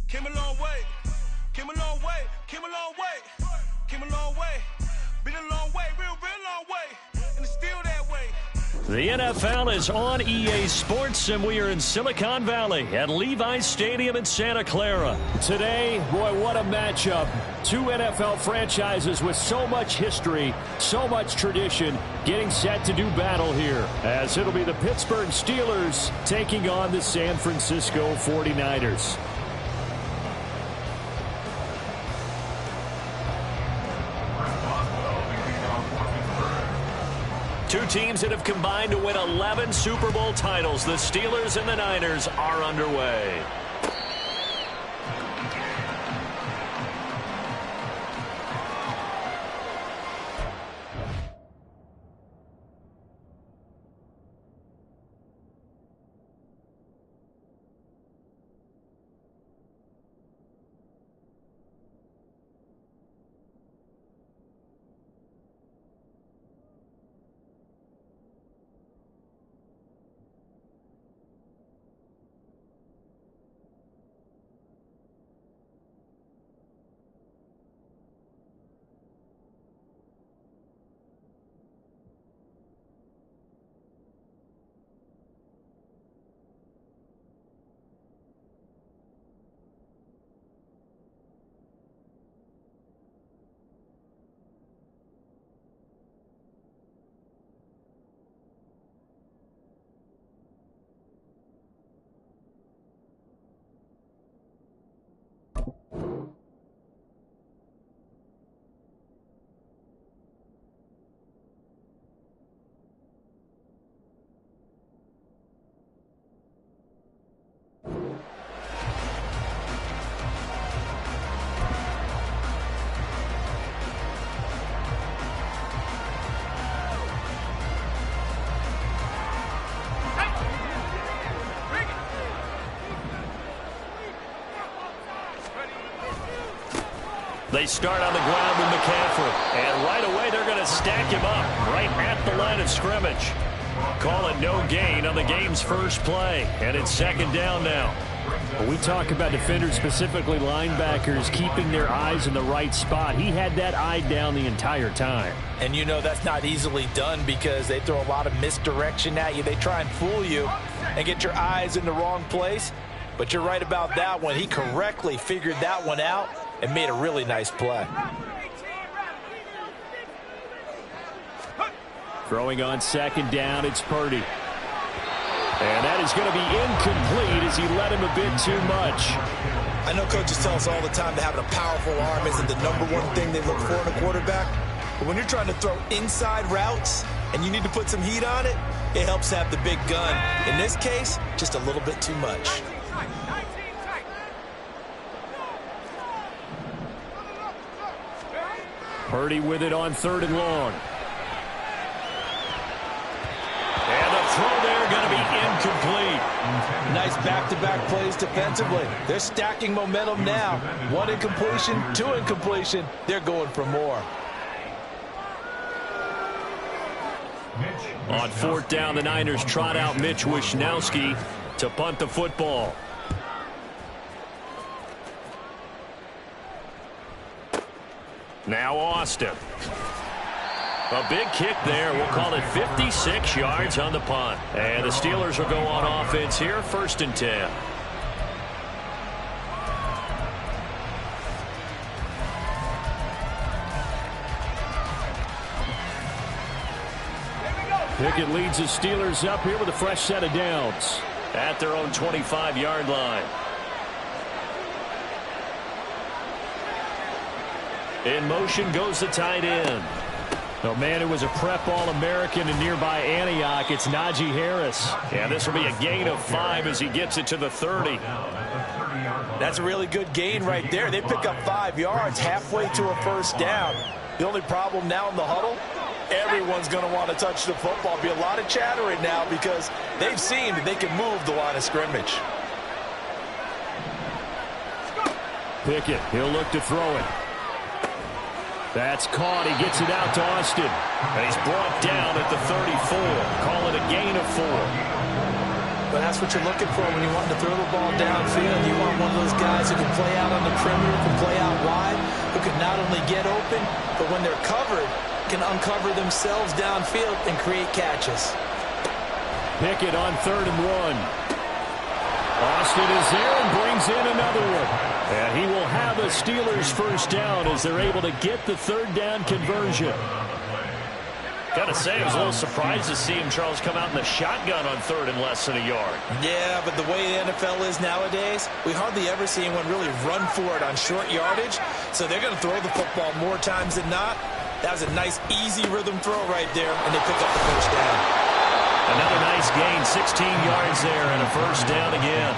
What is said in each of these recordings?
Came a long way, came a long way, came a long way, came a long way, been a long way, real long way, and it's still that way. The NFL is on EA Sports, and we are in Silicon Valley at Levi's Stadium in Santa Clara. Today, boy, what a matchup. Two NFL franchises with so much history, so much tradition, getting set to do battle here, as it'll be the Pittsburgh Steelers taking on the San Francisco 49ers. Two teams that have combined to win 11 Super Bowl titles. The Steelers and the Niners are underway. They start on the ground with McCaffrey, and right away they're going to stack him up right at the line of scrimmage. Call it no gain on the game's first play, and it's second down now. We talk about defenders, specifically linebackers, keeping their eyes in the right spot. He had that eye down the entire time. And you know that's not easily done because they throw a lot of misdirection at you. They try and fool you and get your eyes in the wrong place. But you're right about that one. He correctly figured that one out and made a really nice play. Throwing on second down, it's Purdy. And that is going to be incomplete as he let him a bit too much. I know coaches tell us all the time that having a powerful arm isn't the number one thing they look for in a quarterback. But when you're trying to throw inside routes and you need to put some heat on it, it helps have the big gun. In this case, just a little bit too much. Purdy with it on third and long. And the throw there going to be incomplete. Nice back-to-back plays defensively. They're stacking momentum now. One incompletion, two incompletion. They're going for more. On fourth down, the Niners trot out Mitch Wishnowsky to punt the football. Now Austin. A big kick there. We'll call it 56 yards on the punt. And the Steelers will go on offense here, 1st and 10. Pickett leads the Steelers up here with a fresh set of downs. At their own 25-yard line. In motion goes the tight end. Oh, man, it was a prep All-American in nearby Antioch. It's Najee Harris. Yeah, this will be a gain of 5 as he gets it to the 30. That's a really good gain right there. They pick up 5 yards halfway to a first down. The only problem now in the huddle, everyone's going to want to touch the football. Be a lot of chatter right now because they've seen that they can move the line of scrimmage. Pickett, he'll look to throw it. That's caught. He gets it out to Austin. And he's brought down at the 34. Call it a gain of 4. But that's what you're looking for when you want to throw the ball downfield. You want one of those guys who can play out on the perimeter, can play out wide, who can not only get open, but when they're covered, can uncover themselves downfield and create catches. Pickett on 3rd and 1. Austin is there and brings in another one. And he will have a Steelers first down as they're able to get the 3rd down conversion. Gotta say, I was a little surprised to see him, Charles, come out in the shotgun on 3rd and less than a yard. Yeah, but the way the NFL is nowadays, we hardly ever see anyone really run for it on short yardage. So they're going to throw the football more times than not. That was a nice, easy rhythm throw right there, and they pick up the first down. Another nice gain, 16 yards there, and a first down again.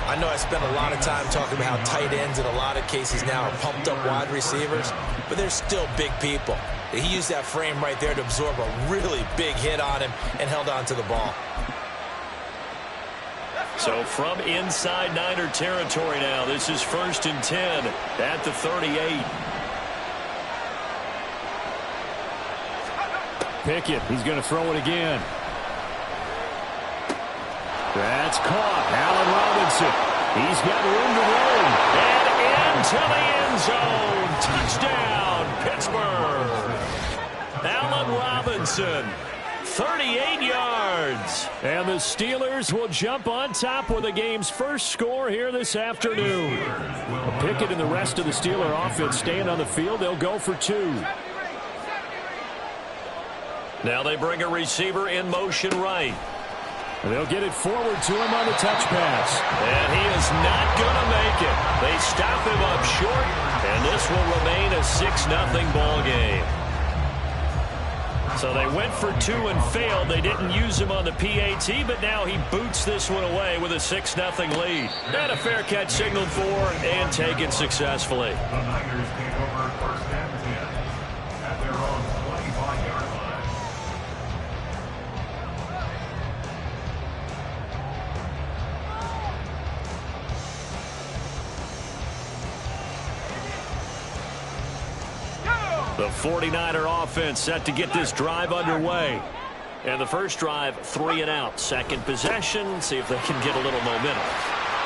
I know I spent a lot of time talking about how tight ends in a lot of cases now are pumped up wide receivers, but they're still big people. He used that frame right there to absorb a really big hit on him and held on to the ball. So from inside Niner territory now, this is 1st and 10 at the 38. Pickett, he's going to throw it again. That's caught. Allen Robinson. He's got room to roam. And into the end zone. Touchdown, Pittsburgh. Allen Robinson, 38 yards. And the Steelers will jump on top with the game's first score here this afternoon. Pickett and the rest of the Steeler offense staying on the field. They'll go for 2. Now they bring a receiver in motion right. They'll get it forward to him on the touch pass. And he is not going to make it. They stop him up short, and this will remain a 6-0 ball game. So they went for 2 and failed. They didn't use him on the PAT, but now he boots this one away with a 6-0 lead. And a fair catch signaled for and taken successfully. The Niners take over 1st and 10 at their own 25-yard line. The 49er offense set to get this drive underway. And the first drive, 3 and out. Second possession, see if they can get a little momentum.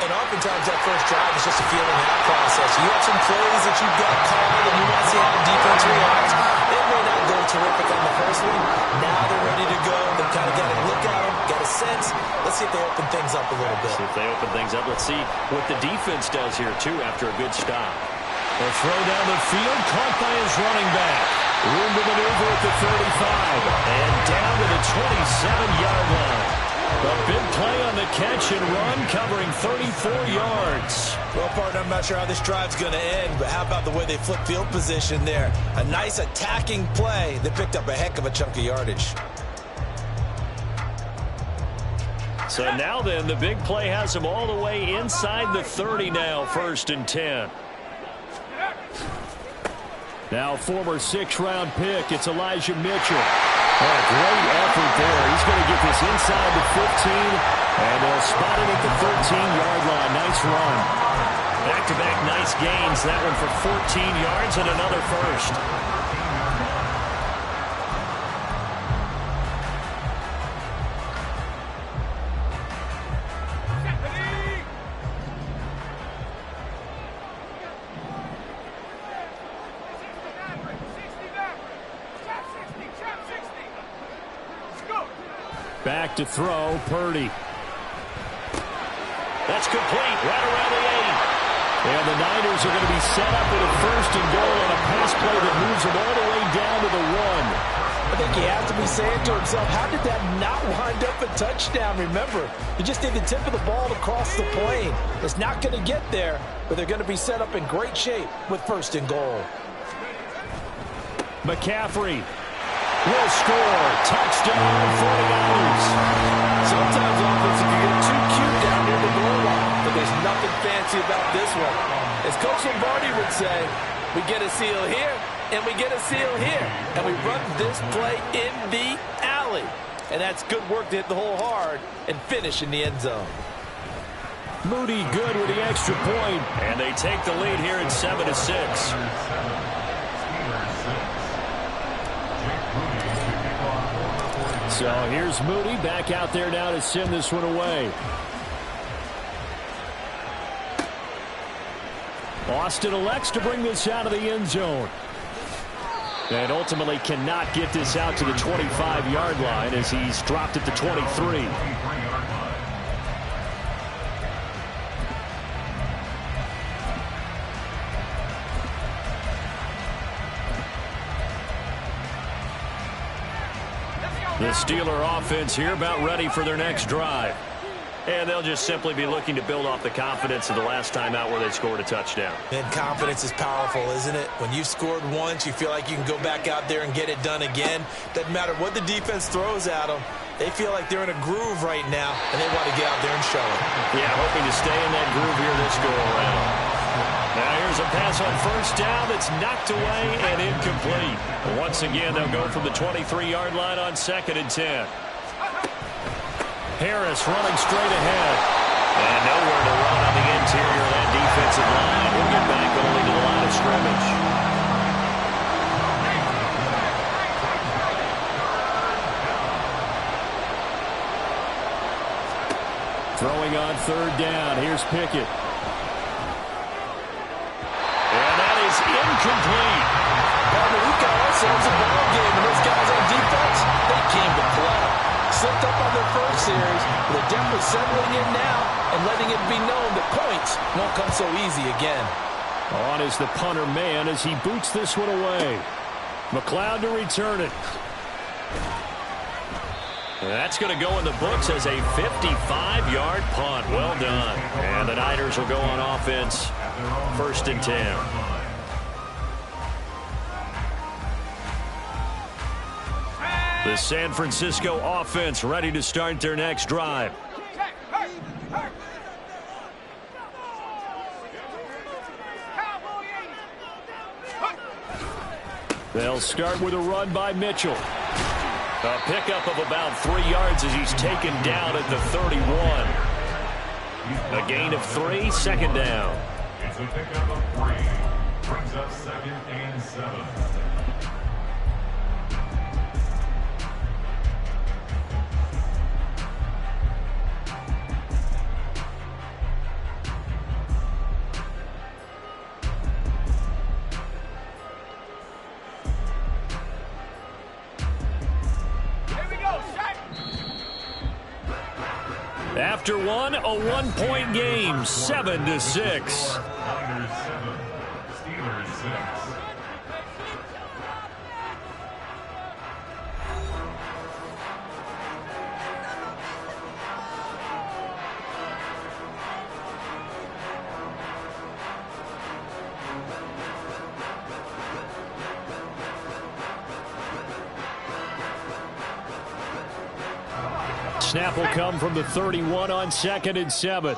And oftentimes that first drive is just a feeling out process. You have some plays that you've got called and you want to see how the defense reacts. It may not go terrific on the first one. Now they're ready to go. They've kind of got a look at them, got a sense. Let's see if they open things up a little bit. See if they open things up. Let's see what the defense does here, too, after a good stop. A throw down the field, caught by his running back. Room to maneuver at the 35. And down to the 27-yard line. A big play on the catch and run, covering 34 yards. Well, partner, I'm not sure how this drive's going to end, but how about the way they flip field position there? A nice attacking play. They picked up a heck of a chunk of yardage. So now then, the big play has them all the way inside the 30 now, 1st and 10. Now former 6th-round pick, it's Elijah Mitchell. Oh, great effort there. He's going to get this inside the 15, and they'll spot it at the 13-yard line. Nice run. Back-to-back nice gains. That one for 14 yards and another first. Back to throw, Purdy. That's complete, right around the 8. And the Niners are going to be set up with a 1st and goal on a pass play that moves them all the way down to the 1. I think he has to be saying to himself, how did that not wind up a touchdown? Remember, he just did the tip of the ball across the plane. It's not going to get there, but they're going to be set up in great shape with 1st and goal. McCaffrey will score. Touchdown, 49ers. Sometimes offense can get too cute down near the goal line, but there's nothing fancy about this one. As Coach Lombardi would say, we get a seal here, And we get a seal here. And we run this play in the alley. And that's good work to hit the hole hard and finish in the end zone. Moody good with the extra point. And they take the lead here at 7-6. So here's Moody back out there now to send this one away. Austin elects to bring this out of the end zone. And ultimately cannot get this out to the 25-yard line as he's dropped at the 23. The Steeler offense here about ready for their next drive. And they'll just simply be looking to build off the confidence of the last time out where they scored a touchdown. And confidence is powerful, isn't it? When you've scored once, you feel like you can go back out there and get it done again. Doesn't matter what the defense throws at them. They feel like they're in a groove right now, and they want to get out there and show it. Yeah, hoping to stay in that groove here this go-around. Now here's a pass on first down that's knocked away and incomplete. Once again, they'll go from the 23-yard line on 2nd and 10. Harris running straight ahead. And nowhere to run on the interior of that defensive line. He'll get back only to the line of scrimmage. Throwing on 3rd down. Here's Pickett. And that is incomplete. Partner, we've got ourselves a ball game, and those guys on defense, they came to play. Slipped up on their first series, but they're definitely settling in now and letting it be known that points won't come so easy again. On is the punter man as he boots this one away. McLeod to return it. And that's going to go in the books as a 55-yard punt. Well done. And the Niners will go on offense. 1st and 10. The San Francisco offense ready to start their next drive. They'll start with a run by Mitchell. A pickup of about 3 yards as he's taken down at the 31. A gain of 3, 2nd down. It's a pickup of 3. Brings up 2nd and 7. After one, a 1-point game, 7-6. Niners 7, Steelers 6. Snap will come from the 31 on 2nd and 7.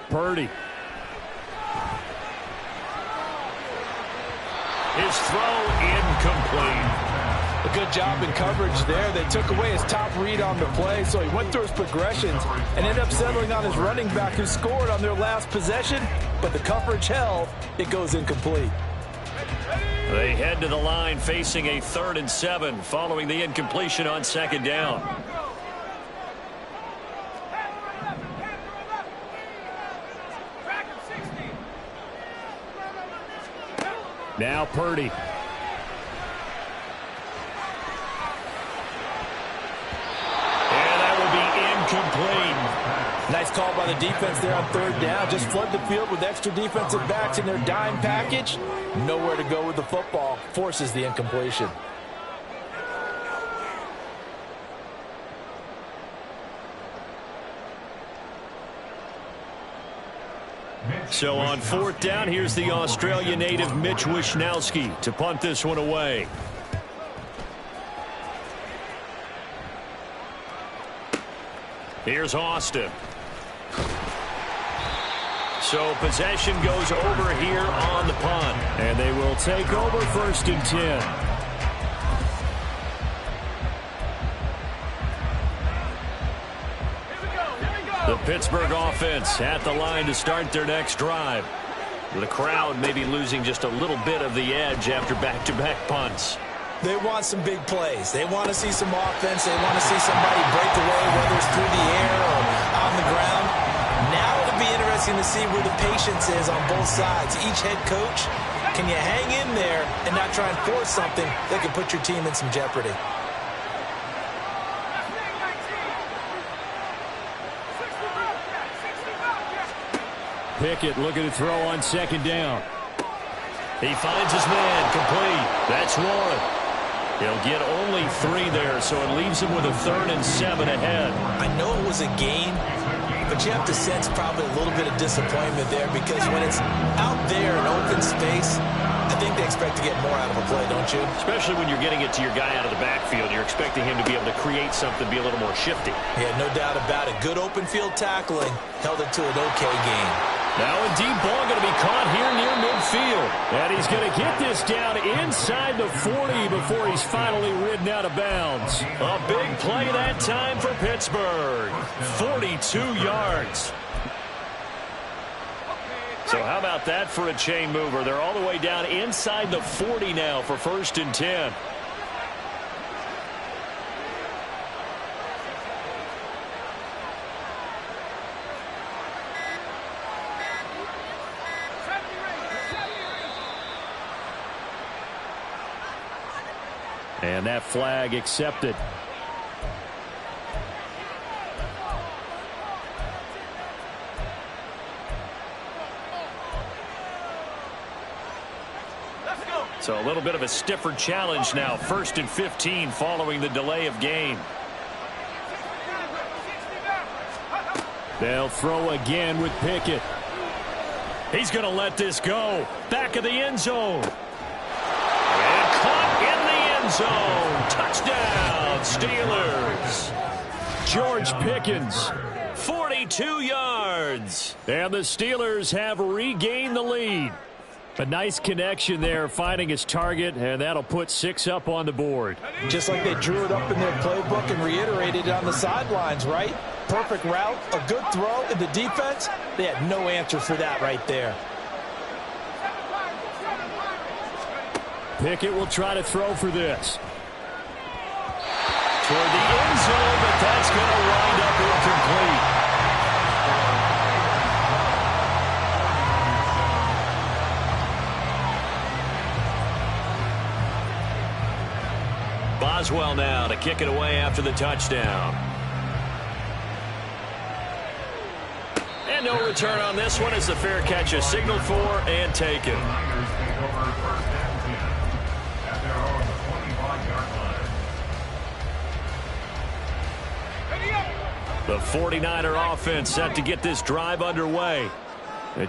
Purdy. His throw incomplete. A good job in coverage there. They took away his top read on the play, so he went through his progressions and ended up settling on his running back who scored on their last possession, but the coverage held. It goes incomplete. They head to the line facing a 3rd and 7 following the incompletion on 2nd down. Now Purdy. And that will be incomplete. Nice call by the defense there on 3rd down. Just flood the field with extra defensive backs in their dime package. Nowhere to go with the football. Forces the incompletion. So on 4th down, here's the Australia native Mitch Wishnowsky to punt this one away. Here's Austin. So possession goes over here on the punt. And they will take over 1st and 10. The Pittsburgh offense at the line to start their next drive. The crowd maybe losing just a little bit of the edge after back-to-back punts. They want some big plays. They want to see some offense. They want to see somebody break away, whether it's through the air or on the ground. Now it'll be interesting to see where the patience is on both sides. Each head coach, can you hang in there and not try and force something that could put your team in some jeopardy? Pickett looking to throw on 2nd down. He finds his man, complete. That's one. He'll get only 3 there, so it leaves him with a 3rd and 7 ahead. I know it was a gain, but you have to sense probably a little bit of disappointment there because when it's out there in open space, I think they expect to get more out of a play, don't you? Especially when you're getting it to your guy out of the backfield. You're expecting him to be able to create something, be a little more shifty. Yeah, no doubt about it. Good open field tackling held it to an okay game. Now a deep ball going to be caught here near midfield. And he's going to get this down inside the 40 before he's finally ridden out of bounds. A big play that time for Pittsburgh. 42 yards. So how about that for a chain mover? They're all the way down inside the 40 now for 1st and 10. And that flag accepted. So a little bit of a stiffer challenge now. 1st and 15 following the delay of game. They'll throw again with Pickett. He's going to let this go. Back of the end zone. And caught in the end zone. Touchdown, Steelers. George Pickens. 42 yards. And the Steelers have regained the lead. A nice connection there, finding his target, and that'll put 6 up on the board. Just like they drew it up in their playbook and reiterated it on the sidelines, right? Perfect route, a good throw, and the defense, they had no answer for that right there. Pickett will try to throw for this. Toward the end zone, but that's going to wind up incomplete. Boswell now to kick it away after the touchdown. And no return on this one as the fair catch is signaled for and taken. The 49er offense set to get this drive underway.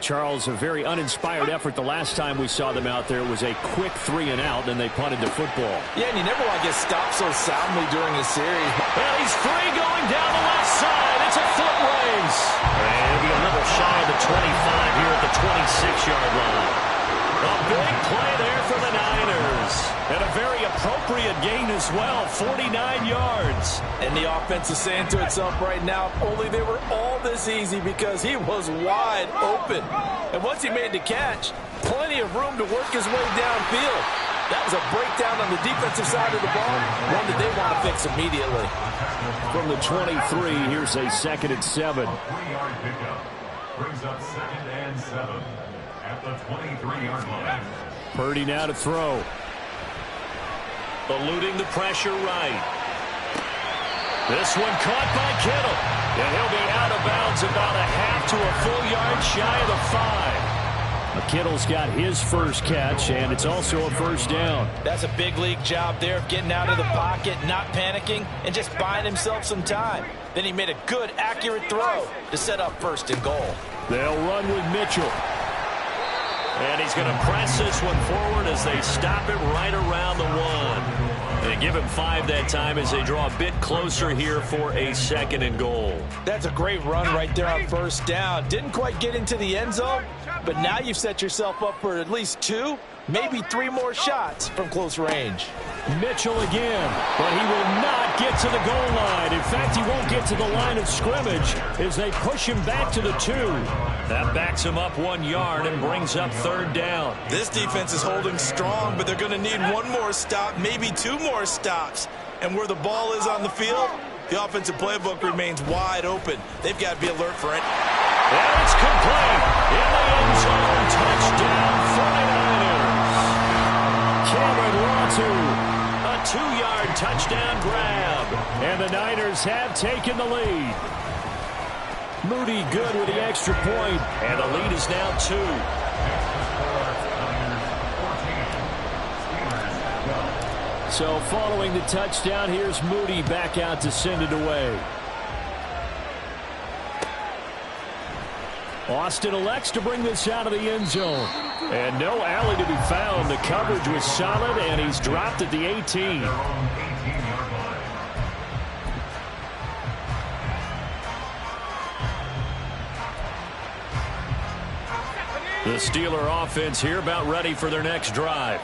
Charles, a very uninspired effort the last time we saw them out there. It was a quick 3 and out, and they punted the football. Yeah, and you never want to get stopped so soundly during a series. Well, he's free going down the left side. It's a foot race. And he'll be a little shy of the 25 here at the 26-yard line. A big play there for the Niners. And a very appropriate gain as well, 49 yards. And the offense is saying to itself right now, only they were all this easy because he was wide open. And once he made the catch, plenty of room to work his way downfield. That was a breakdown on the defensive side of the ball, one that they want to fix immediately. From the 23, here's a 2nd and 7. 3-yard pickup brings up 2nd and 7 at the 23-yard line. Purdy now to throw. Eluding the pressure right. This one caught by Kittle. And he'll be out of bounds about a half to a full yard shy of the 5. Kittle's got his first catch, and it's also a 1st down. That's a big league job there of getting out of the pocket, not panicking, and just buying himself some time. Then he made a good, accurate throw to set up 1st and goal. They'll run with Mitchell. And he's going to press this one forward as they stop it right around the 1. They give him 5 that time as they draw a bit closer here for a 2nd and goal. That's a great run right there on first down. Didn't quite get into the end zone, but now you've set yourself up for at least 2, maybe 3 more shots from close range. Mitchell again, but he will not get to the goal line. In fact, he won't get to the line of scrimmage as they push him back to the 2. That backs him up 1 yard and brings up 3rd down. This defense is holding strong, but they're going to need 1 more stop, maybe 2 more stops. And where the ball is on the field, the offensive playbook remains wide open. They've got to be alert for it. And it's complete. In the end zone, touchdown 49ers. Cameron Latu. A 2-yard touchdown grab. And the Niners have taken the lead. Moody good with the extra point. And the lead is now 2. So following the touchdown, here's Moody back out to send it away. Austin elects to bring this out of the end zone. And no alley to be found. The coverage was solid, and he's dropped at the 18. The Steeler offense here about ready for their next drive.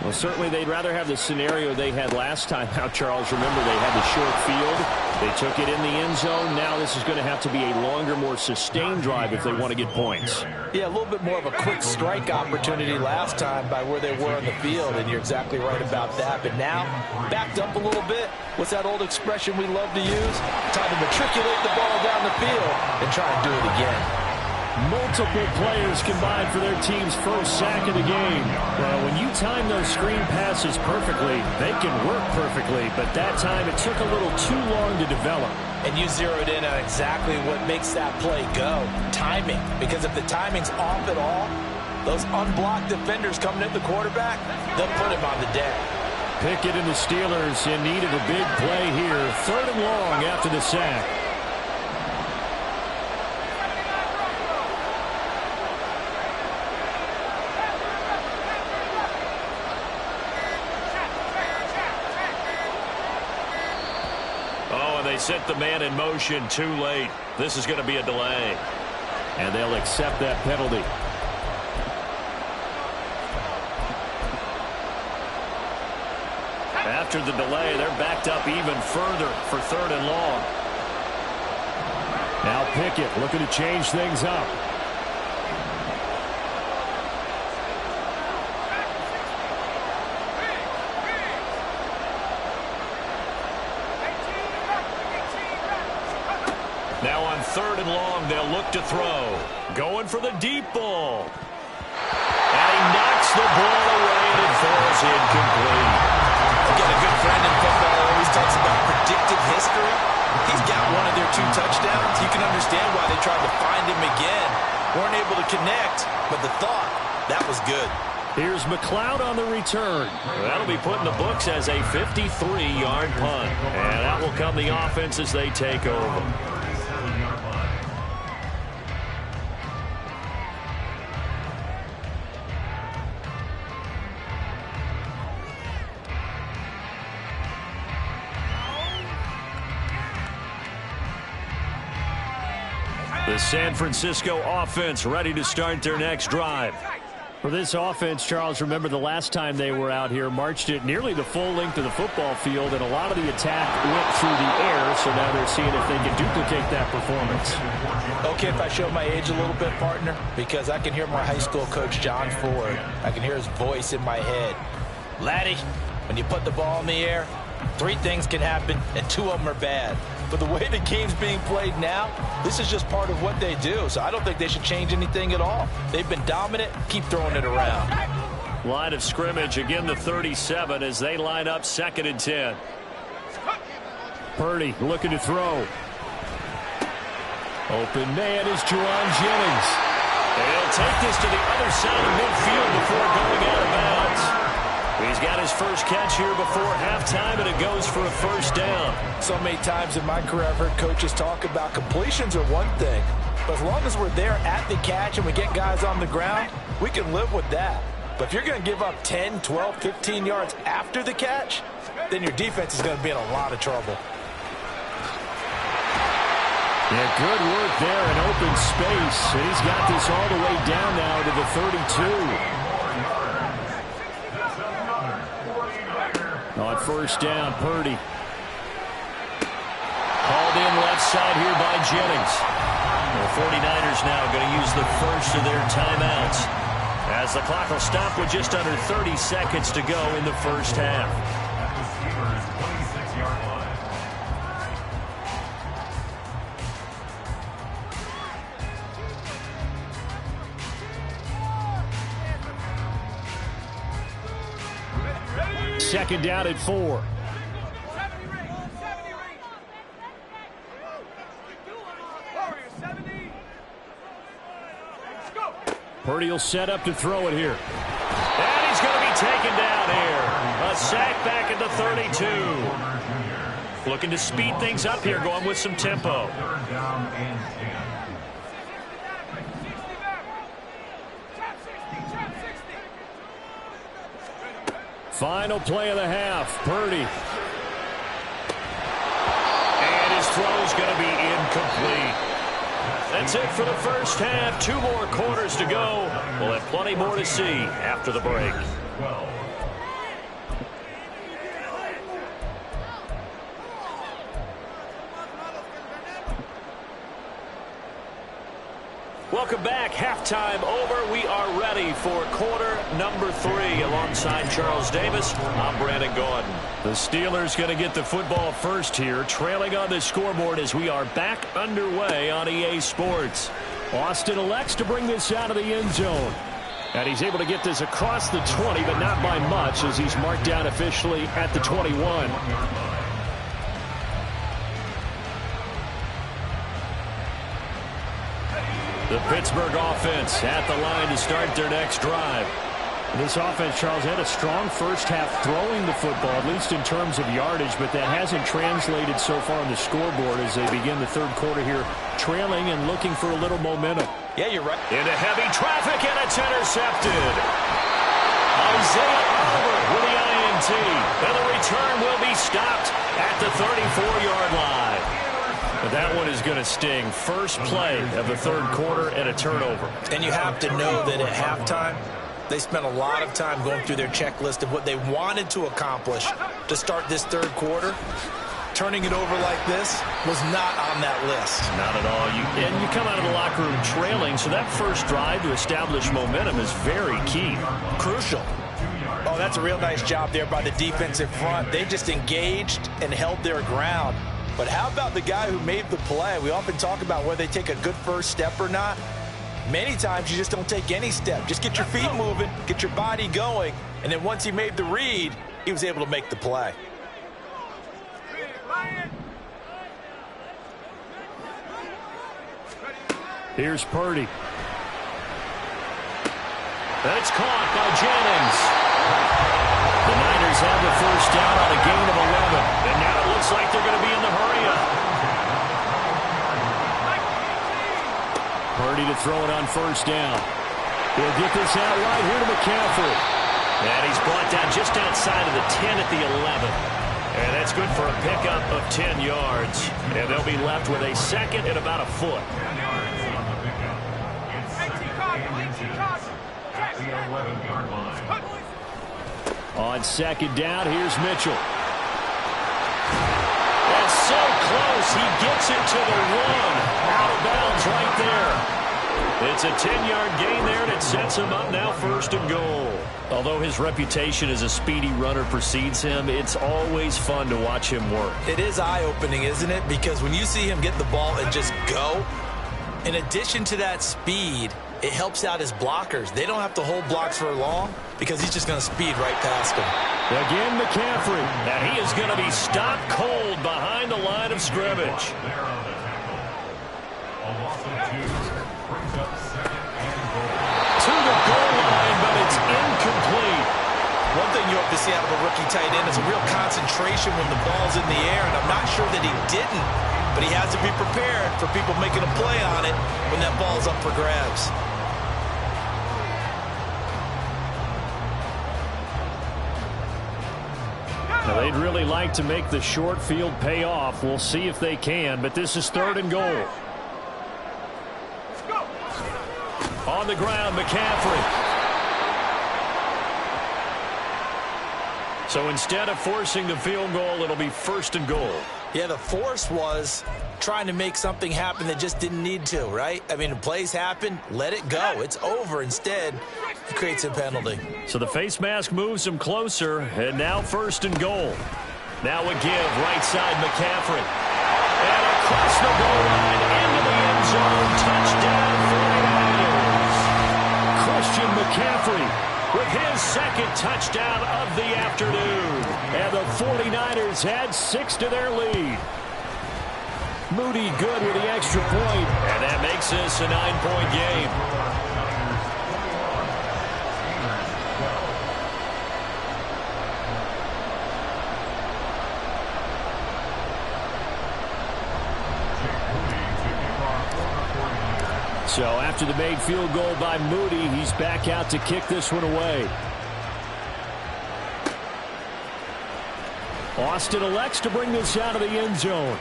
Well, certainly they'd rather have the scenario they had last time out, Charles. Remember, they had the short field. They took it in the end zone. Now this is going to have to be a longer, more sustained drive if they want to get points. Yeah, a little bit more of a quick strike opportunity last time by where they were on the field, and you're exactly right about that. But now, backed up a little bit. What's that old expression we love to use? Time to matriculate the ball down the field and try and do it again. Multiple players combined for their team's first sack of the game. Well, when you time those screen passes perfectly, they can work perfectly, but that time it took a little too long to develop. And you zeroed in on exactly what makes that play go. Timing. Because if the timing's off at all, those unblocked defenders coming at the quarterback, they'll put him on the deck. Pickett and the Steelers in need of a big play here. 3rd and long after the sack. They set the man in motion too late. This is going to be a delay. And they'll accept that penalty. After the delay, they're backed up even further for 3rd and long. Now Pickett looking to change things up. Now on 3rd and long, they'll look to throw. Going for the deep ball. And he knocks the ball away and it falls incomplete. You got a good friend in football who always talks about predictive history. He's got one of their 2 touchdowns. You can understand why they tried to find him again. Weren't able to connect, but the thought, that was good. Here's McLeod on the return. That'll be put in the books as a 53-yard punt. And that will come the offense as they take over. The San Francisco offense ready to start their next drive. For this offense, Charles, remember the last time they were out here, marched it nearly the full length of the football field, and a lot of the attack went through the air, so now they're seeing if they can duplicate that performance. Okay, if I show my age a little bit, partner, because I can hear my high school coach, John Ford. I can hear his voice in my head. Laddie, when you put the ball in the air, 3 things can happen, and 2 of them are bad. But the way the game's being played now, this is just part of what they do. So I don't think they should change anything at all. They've been dominant. Keep throwing it around. Line of scrimmage, again the 37 as they line up 2nd and 10. Purdy looking to throw. Open man is Juwan Jennings. He'll take this to the other side of midfield before going out of bounds. He's got his first catch here before halftime, and it goes for a 1st down. So many times in my career I've heard coaches talk about completions are one thing, but as long as we're there at the catch and we get guys on the ground, we can live with that. But if you're going to give up 10, 12, 15 yards after the catch, then your defense is going to be in a lot of trouble. Yeah, good work there in open space. And he's got this all the way down now to the 32. On first down, Purdy. Called in left side here by Jennings. The 49ers now going to use the first of their timeouts, as the clock will stop with just under 30 seconds to go in the first half. At the Steelers' 26-yard line. Second down at 4. Purdy will set up to throw it here. And he's going to be taken down here. A sack back at the 32. Looking to speed things up here, going with some tempo. Third down and 10. Final play of the half. Purdy. And his throw is going to be incomplete. That's it for the first half. 2 more quarters to go. We'll have plenty more to see after the break. 12. Welcome back. Halftime over. We are ready for quarter number 3. Alongside Charles Davis, I'm Brandon Gaudin. The Steelers going to get the football first here, trailing on the scoreboard as we are back underway on EA Sports. Austin elects to bring this out of the end zone. And he's able to get this across the 20, but not by much, as he's marked down officially at the 21. The Pittsburgh offense at the line to start their next drive. This offense, Charles, had a strong first half throwing the football, at least in terms of yardage, but that hasn't translated so far on the scoreboard as they begin the third quarter here, trailing and looking for a little momentum. Yeah, you're right. Into heavy traffic, and it's intercepted. Isaiah Albert with the INT. And the return will be stopped at the 34-yard line. But that one is going to sting. First play of the third quarter and a turnover. And you have to know that at halftime, they spent a lot of time going through their checklist of what they wanted to accomplish to start this third quarter. Turning it over like this was not on that list. Not at all. And you come out of the locker room trailing, so that first drive to establish momentum is very key. Crucial. Oh, that's a real nice job there by the defensive front. They just engaged and held their ground. But how about the guy who made the play? We often talk about whether they take a good first step or not. Many times you just don't take any step. Just get your feet moving, get your body going, and then once he made the read, he was able to make the play. Here's Purdy. That's caught by Jennings. The Niners have the first down on a gain of 11. And now it looks like they're going to be in the hurry-up. Purdy to throw it on first down. He'll get this out right here to McCaffrey. And he's brought down just outside of the 10 at the 11. And that's good for a pickup of 10 yards. And they'll be left with a second and about a foot. 10 yards on the pickup. It's at the 11-yard line. On second down, here's Mitchell. That's so close. He gets it to the 1. Out of bounds right there. It's a 10-yard gain there, and it sets him up now first and goal. Although his reputation as a speedy runner precedes him, it's always fun to watch him work. It is eye-opening, isn't it? Because when you see him get the ball and just go, in addition to that speed, it helps out his blockers. They don't have to hold blocks for long because he's just going to speed right past them. Again, McCaffrey. And he is going to be stopped cold behind the line of scrimmage. There on the tackle. A loss of 2 brings up second and goal. To the goal line, but it's incomplete. One thing you hope to see out of a rookie tight end is a real concentration when the ball's in the air, and I'm not sure that he didn't, but he has to be prepared for people making a play on it when that ball's up for grabs. Now, they'd really like to make the short field pay off. We'll see if they can, but this is 3rd and goal. On the ground, McCaffrey. So instead of forcing the field goal, it'll be 1st and goal. Yeah, the force was trying to make something happen that just didn't need to, right? I mean, plays happen, let it go. It's over. Instead, it creates a penalty. So the face mask moves him closer, and now 1st and goal. Now a give, right side McCaffrey. And across the goal line, into the end zone, touchdown 49ers. Christian McCaffrey with his 2nd touchdown of the afternoon. And the 49ers add 6 to their lead. Moody good with the extra point. And that makes this a 9-point game. So after the made field goal by Moody, he's back out to kick this one away. Austin elects to bring this out of the end zone.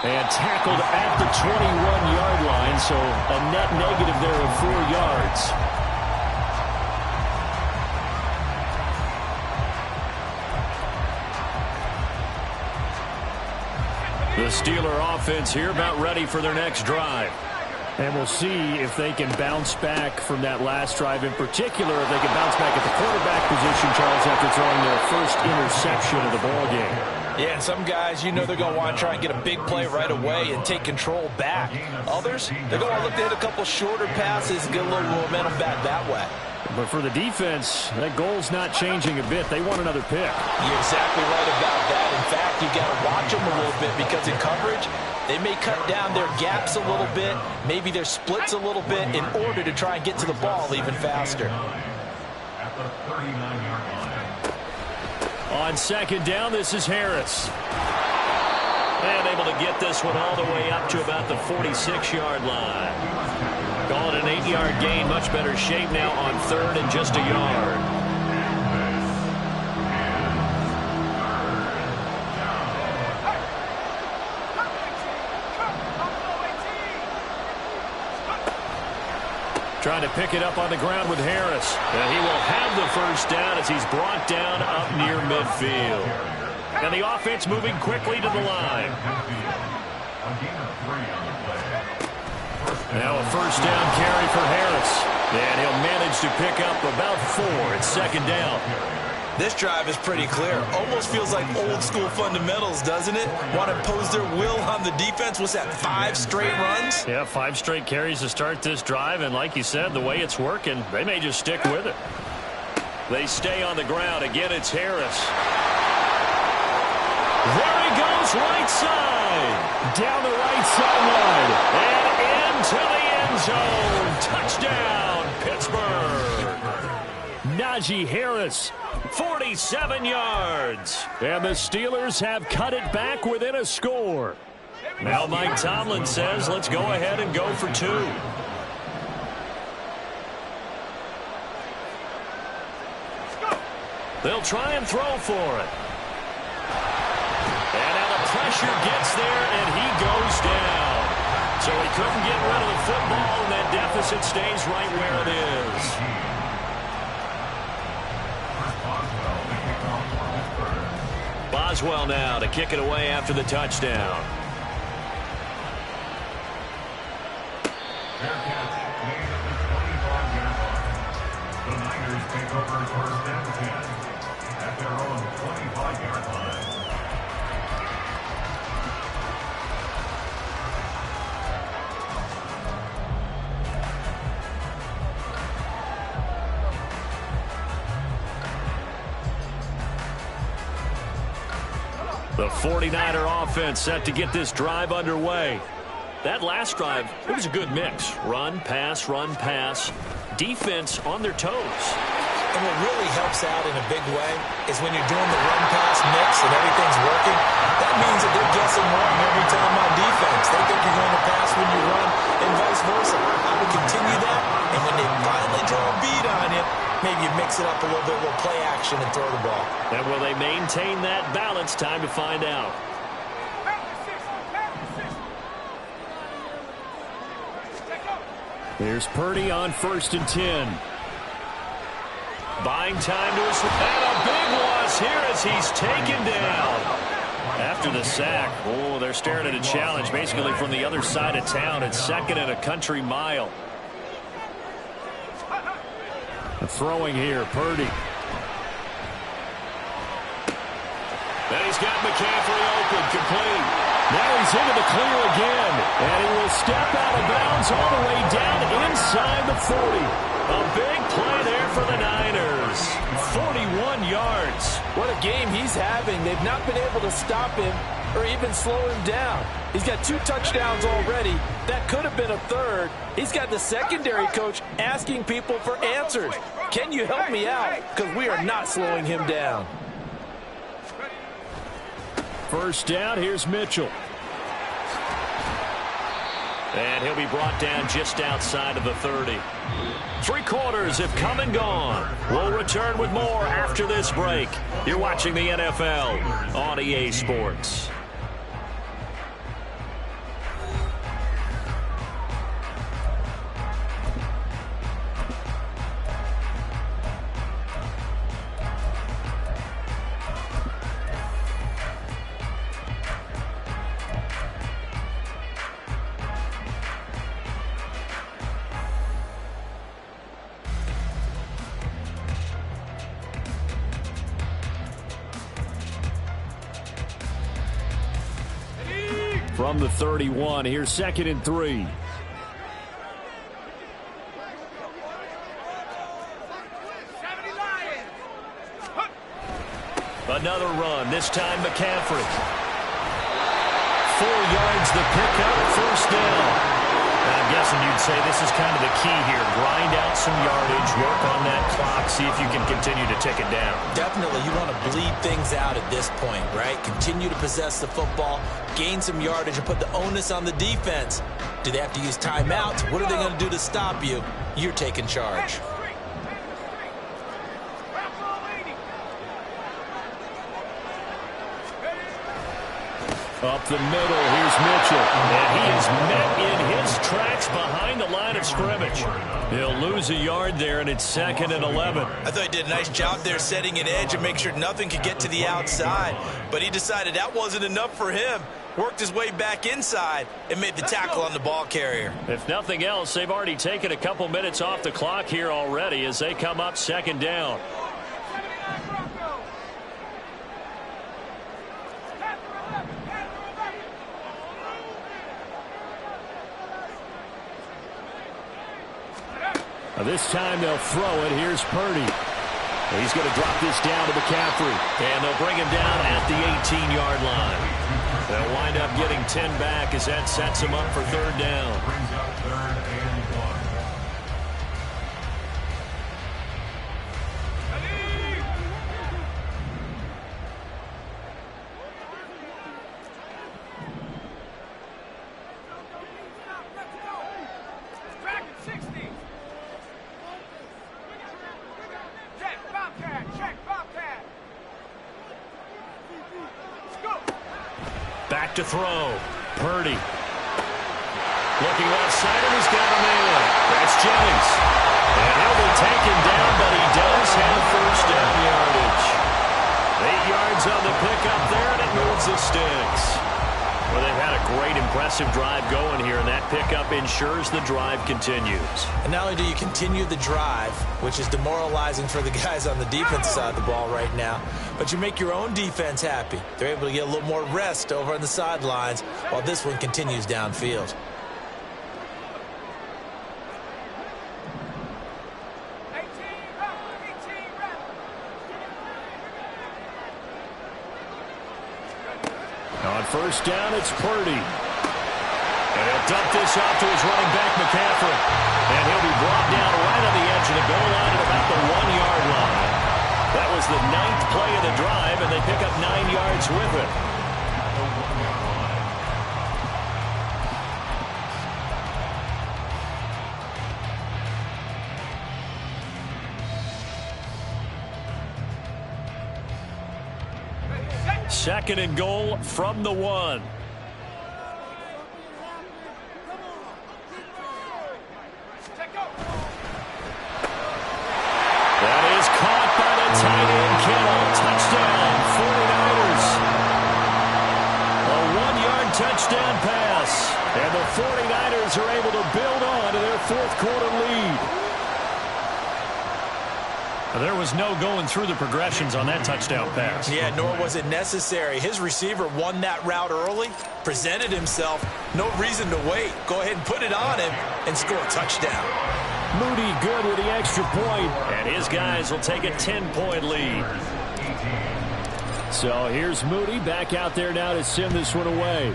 And tackled at the 21-yard line, so a net negative there of 4 yards. The Steeler offense here about ready for their next drive. And we'll see if they can bounce back from that last drive, in particular if they can bounce back at the quarterback position, Charles, after throwing their first interception of the ballgame. Yeah, and some guys, you know they're going to want to try and get a big play right away and take control back. Others, they're going to look to hit a couple shorter passes and get a little momentum back that way. But for the defense, that goal's not changing a bit. They want another pick. You're exactly right about that. In fact, you got to watch them a little bit because in coverage, they may cut down their gaps a little bit, maybe their splits a little bit in order to try and get to the ball even faster. At the 39-yard line. On 2nd down, this is Harris. And able to get this one all the way up to about the 46-yard line. Call it an 8-yard gain, much better shape now on 3rd and just a yard. Trying to pick it up on the ground with Harris. And he will have the 1st down as he's brought down up near midfield. And the offense moving quickly to the line. Now a 1st down carry for Harris. And he'll manage to pick up about 4. It's 2nd down. This drive is pretty clear. Almost feels like old school fundamentals, doesn't it? Want to impose their will on the defense. What's that, 5 straight runs? Yeah, 5 straight carries to start this drive. And like you said, the way it's working, they may just stick with it. They stay on the ground. Again, it's Harris. There he goes, right side. Down the right sideline. And into the end zone. Touchdown, Pittsburgh. Najee Harris, 47 yards. And the Steelers have cut it back within a score. Now Mike Tomlin says, let's go ahead and go for 2. They'll try and throw for it. And now the pressure gets there, and he goes down. So he couldn't get rid of the football, and that deficit stays right where it is. Boswell now to kick it away after the touchdown. The Niners take over 1st and 10 at their own 25-yard line. The 49er offense set to get this drive underway. That last drive, it was a good mix. Run, pass, defense on their toes. And what really helps out in a big way is when you're doing the run-pass mix and everything's working, that means that they're guessing wrong every time on defense. They think you're going to pass when you run and vice versa. I would continue that, and when they finally draw a beat on you, maybe you mix it up a little bit, a little play action, and throw the ball. And will they maintain that balance? Time to find out. Here's Purdy on 1st and 10. Buying time to his... And a big loss here as he's taken down. After the sack, oh, they're staring at a challenge basically from the other side of town. It's 2nd and a country mile. Throwing here, Purdy. And he's got McCaffrey open, complete. Now he's into the clear again, and he will step out of bounds all the way down inside the 40. A big play there for the Niners. 41 yards. What a game he's having. They've not been able to stop him or even slow him down. He's got 2 touchdowns already. That could have been a 3rd. He's got the secondary coach asking people for answers. Can you help me out? Because we are not slowing him down. 1st down, here's Mitchell. And he'll be brought down just outside of the 30. 3 quarters have come and gone. We'll return with more after this break. You're watching the NFL on EA Sports. From the 31, here's 2nd and 3. Another run, this time McCaffrey. 4 yards the pickup, 1st down. I'm guessing you'd say this is kind of the key here. Grind out some yardage, work on that clock, see if you can continue to tick it down. Definitely, you want to bleed things out at this point, right? Continue to possess the football, gain some yardage, and put the onus on the defense. Do they have to use timeouts? What are they going to do to stop you? You're taking charge. Up the middle, here's Mitchell. And he is met in his tracks behind the line of scrimmage. He'll lose a yard there, and it's 2nd and 11. I thought he did a nice job there setting an edge and make sure nothing could get to the outside. But he decided that wasn't enough for him. Worked his way back inside and made the tackle on the ball carrier. If nothing else, they've already taken a couple minutes off the clock here already as they come up 2nd down. This time they'll throw it. Here's Purdy. He's going to drop this down to McCaffrey. And they'll bring him down at the 18-yard line. They'll wind up getting 10 back as that sets him up for 3rd down. Brings up 3rd and 1. Back to throw. Purdy. Looking left side, and he's got a man. That's Jennings. And he'll be taken down, but he does have 1st down yardage. 8 yards on the pickup there, and it moves the sticks. Well, they've had a great, impressive drive going here, and that pickup ensures the drive continues. And not only do you continue the drive, which is demoralizing for the guys on the defense side of the ball right now, but you make your own defense happy. They're able to get a little more rest over on the sidelines while this one continues downfield. On 1st down, it's Purdy. And he'll dump this off to his running back, McCaffrey. And he'll be brought down right on the edge of the goal line at about the 1-yard line. That was the 9th play of the drive, and they pick up 9 yards with it. 2nd and goal from the 1. That is caught by the tight end, Kittle. Touchdown, 49ers. A 1-yard touchdown pass. And the 49ers are able to build on to their 4th quarter lead. There was no going through the progressions on that touchdown pass. Yeah, nor was it necessary. His receiver won that route early, presented himself. No reason to wait. Go ahead and put it on him and score a touchdown. Moody good with the extra point. And his guys will take a 10-point lead. So here's Moody back out there now to send this one away.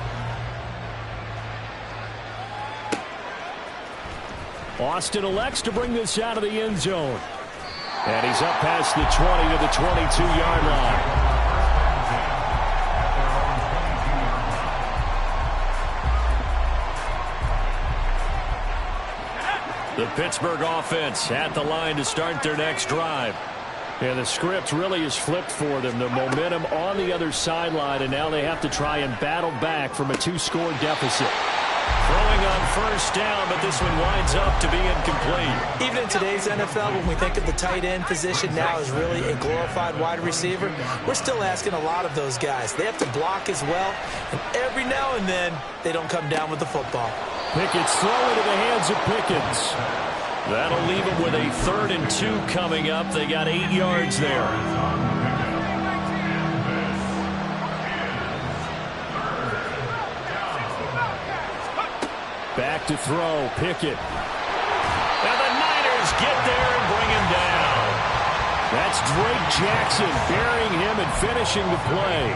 Austin elects to bring this out of the end zone. And he's up past the 20 to the 22-yard line. The Pittsburgh offense at the line to start their next drive. And the script really is flipped for them. The momentum on the other sideline, and now they have to try and battle back from a 2-score deficit. Throwing on first down, but this one winds up to be incomplete. Even in today's NFL, when we think of the tight end position now as really a glorified wide receiver, we're still asking a lot of those guys. They have to block as well, and every now and then, they don't come down with the football. Pickett's throw into the hands of Pickens. That'll leave them with a 3rd and 2 coming up. They got 8 yards there. Back to throw, Pickett. And the Niners get there and bring him down. That's Drake Jackson burying him and finishing the play.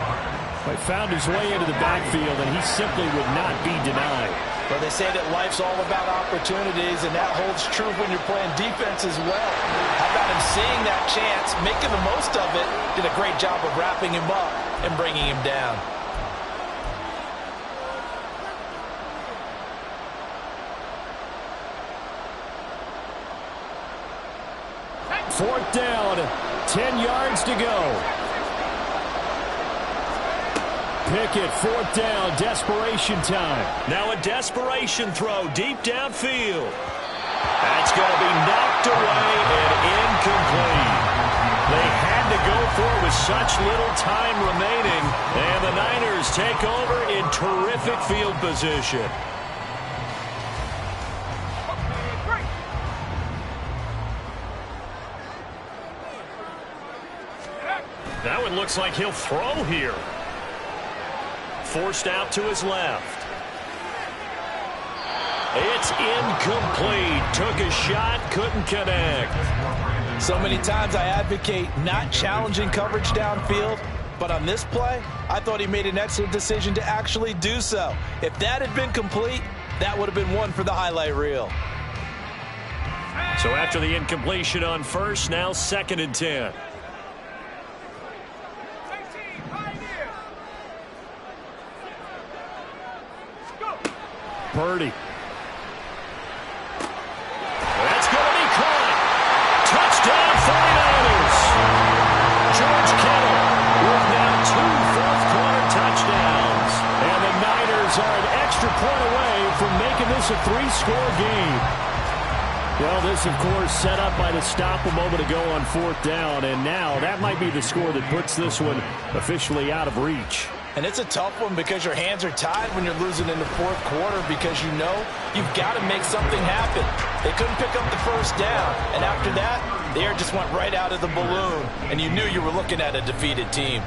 He found his way into the backfield, and he simply would not be denied. Well, they say that life's all about opportunities, and that holds true when you're playing defense as well. How about him seeing that chance, making the most of it, did a great job of wrapping him up and bringing him down. Fourth down, 10 yards to go. Pickett, 4th down, desperation time. Now a desperation throw deep downfield. That's going to be knocked away and incomplete. They had to go for it with such little time remaining, and the Niners take over in terrific field position. That one looks like he'll throw here. Forced out to his left. It's incomplete. Took a shot, couldn't connect. So many times I advocate not challenging coverage downfield, but on this play, I thought he made an excellent decision to actually do so. If that had been complete, that would have been one for the highlight reel. So after the incompletion on first, now 2nd and 10. Purdy. That's going to be caught. Touchdown 49ers. George Kittle with now 2 fourth-quarter touchdowns. And the Niners are an extra point away from making this a 3-score game. Well, this, of course, set up by the stop a moment ago on 4th down, and now that might be the score that puts this one officially out of reach. And it's a tough one because your hands are tied when you're losing in the 4th quarter because you know you've got to make something happen. They couldn't pick up the first down, and after that, the air just went right out of the balloon, and you knew you were looking at a defeated team.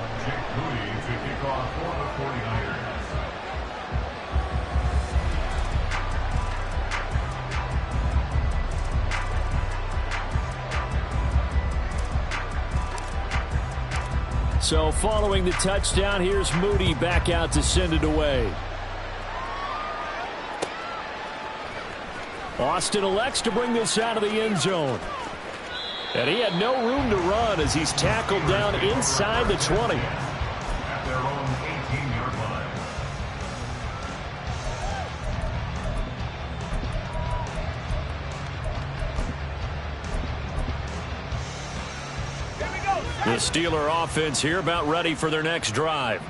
So following the touchdown, here's Moody back out to send it away. Austin elects to bring this out of the end zone. And he had no room to run as he's tackled down inside the 20. At their own 18-yard line. Here we go. The Steeler offense here about ready for their next drive.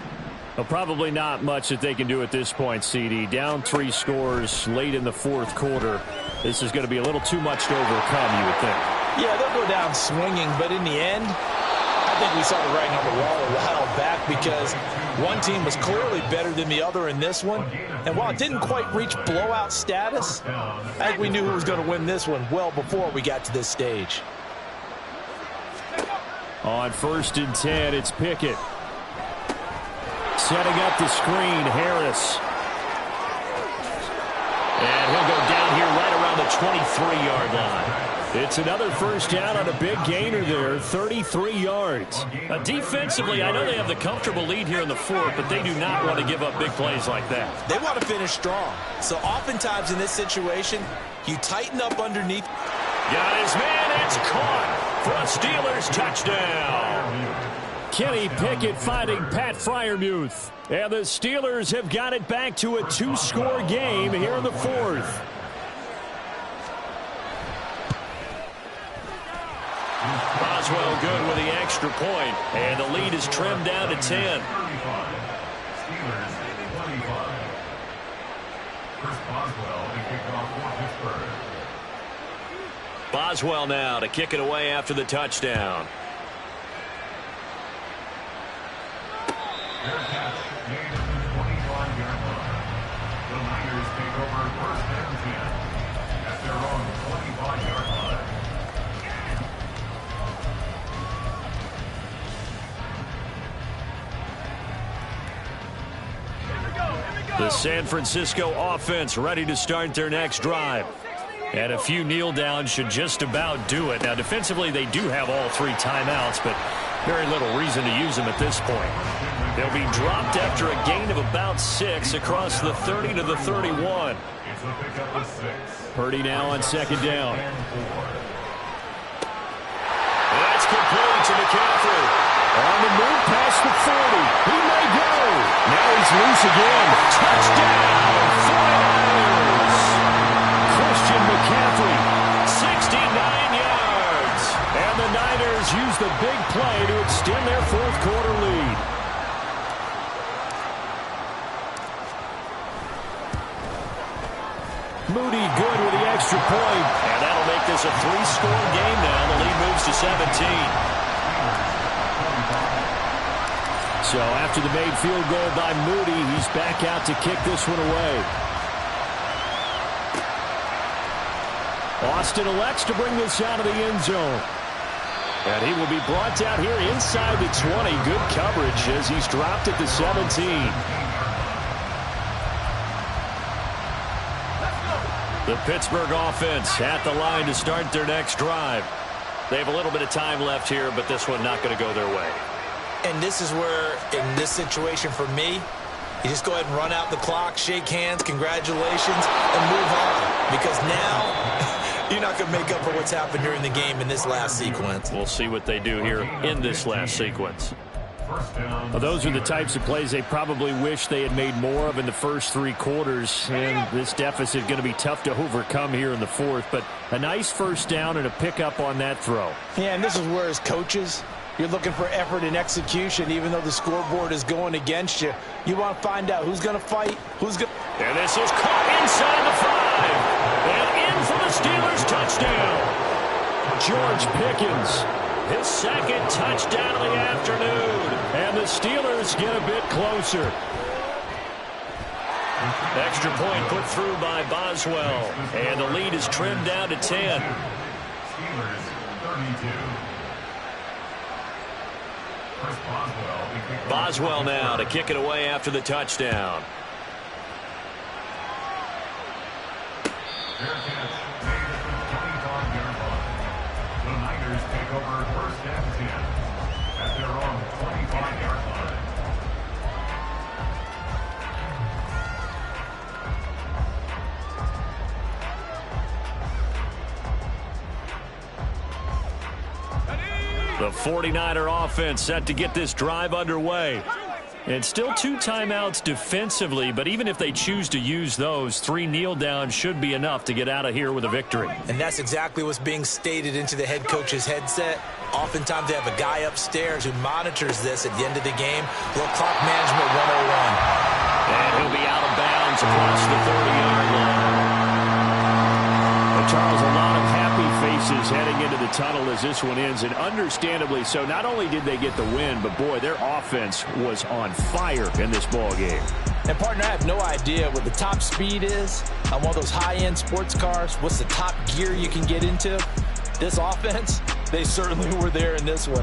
Well, probably not much that they can do at this point, CD. Down 3 scores late in the fourth quarter. This is going to be a little too much to overcome, you would think. Yeah, they'll go down swinging, but in the end, I think we saw the writing on the wall a while back because one team was clearly better than the other in this one. And while it didn't quite reach blowout status, I think we knew who was going to win this one well before we got to this stage. On 1st and 10, it's Pickett. Setting up the screen, Harris. And he'll go down here right around the 23-yard line. It's another first down on a big gainer there, 33 yards. Defensively, I know they have the comfortable lead here in the fourth, but they do not want to give up big plays like that. They want to finish strong. So oftentimes in this situation, you tighten up underneath. Got his man. It's caught for a Steelers touchdown. Kenny Pickett finding Pat Freiermuth. And the Steelers have got it back to a 2-score game here in the fourth. Boswell good with the extra point, and the lead is trimmed down to 10. Steelers 25. Chris Boswell to kick off for Pittsburgh. Boswell now to kick it away after the touchdown. Fair catch made at the 25-yard line. The Niners take over 1st and 10 at their own 25-yard line. The San Francisco offense ready to start their next drive. And a few kneel downs should just about do it. Now, defensively, they do have all 3 timeouts, but very little reason to use them at this point. They'll be dropped after a gain of about 6 across the 30 to the 31. It's a pickup of 6. Purdy now on 2nd down. That's complete to McCaffrey. On the move past the 40. He may go. Now he's loose again. Touchdown, 49ers. Christian McCaffrey. 69 yards. And the Niners use the big play to extend their fourth quarter lead. Moody good with the extra point. And that'll make this a 3-score game now. The lead moves to 17. So after the made field goal by Moody, he's back out to kick this one away. Austin elects to bring this out of the end zone. And he will be brought down here inside the 20. Good coverage as he's dropped at the 17. The Pittsburgh offense at the line to start their next drive. They have a little bit of time left here, but this one not going to go their way. And this is where, in this situation for me, you just go ahead and run out the clock, shake hands, congratulations, and move on. Because now, you're not going to make up for what's happened during the game in this last sequence. We'll see what they do here in this last sequence. Well, those are the types of plays they probably wish they had made more of in the first 3 quarters. And this deficit going to be tough to overcome here in the fourth. But a nice first down and a pickup on that throw. Yeah, and this is where as coaches, you're looking for effort and execution, even though the scoreboard is going against you. You want to find out who's going to fight, who's going to... And this is caught inside the 5. And in for the Steelers touchdown. George Pickens. His 2nd touchdown of the afternoon. And the Steelers get a bit closer. Extra point put through by Boswell. And the lead is trimmed down to 10. Steelers 32. Chris Boswell now to kick it away after the touchdown. Fair catch made at the 25-yard line. The Niners take over 1st and 10 at their own 25-yard line. The 49er offense set to get this drive underway. And still 2 timeouts defensively, but even if they choose to use those, 3 kneel downs should be enough to get out of here with a victory. And that's exactly what's being stated into the head coach's headset. Oftentimes they have a guy upstairs who monitors this at the end of the game. Little clock management 101. And he'll be out of bounds across the 30-yard line. Charles, a lot of happy faces heading into the tunnel as this one ends, and understandably so. Not only did they get the win, but boy, their offense was on fire in this ball game. And partner, I have no idea what the top speed is on one of those high-end sports cars. What's the top gear you can get into? This offense, they certainly were there in this one.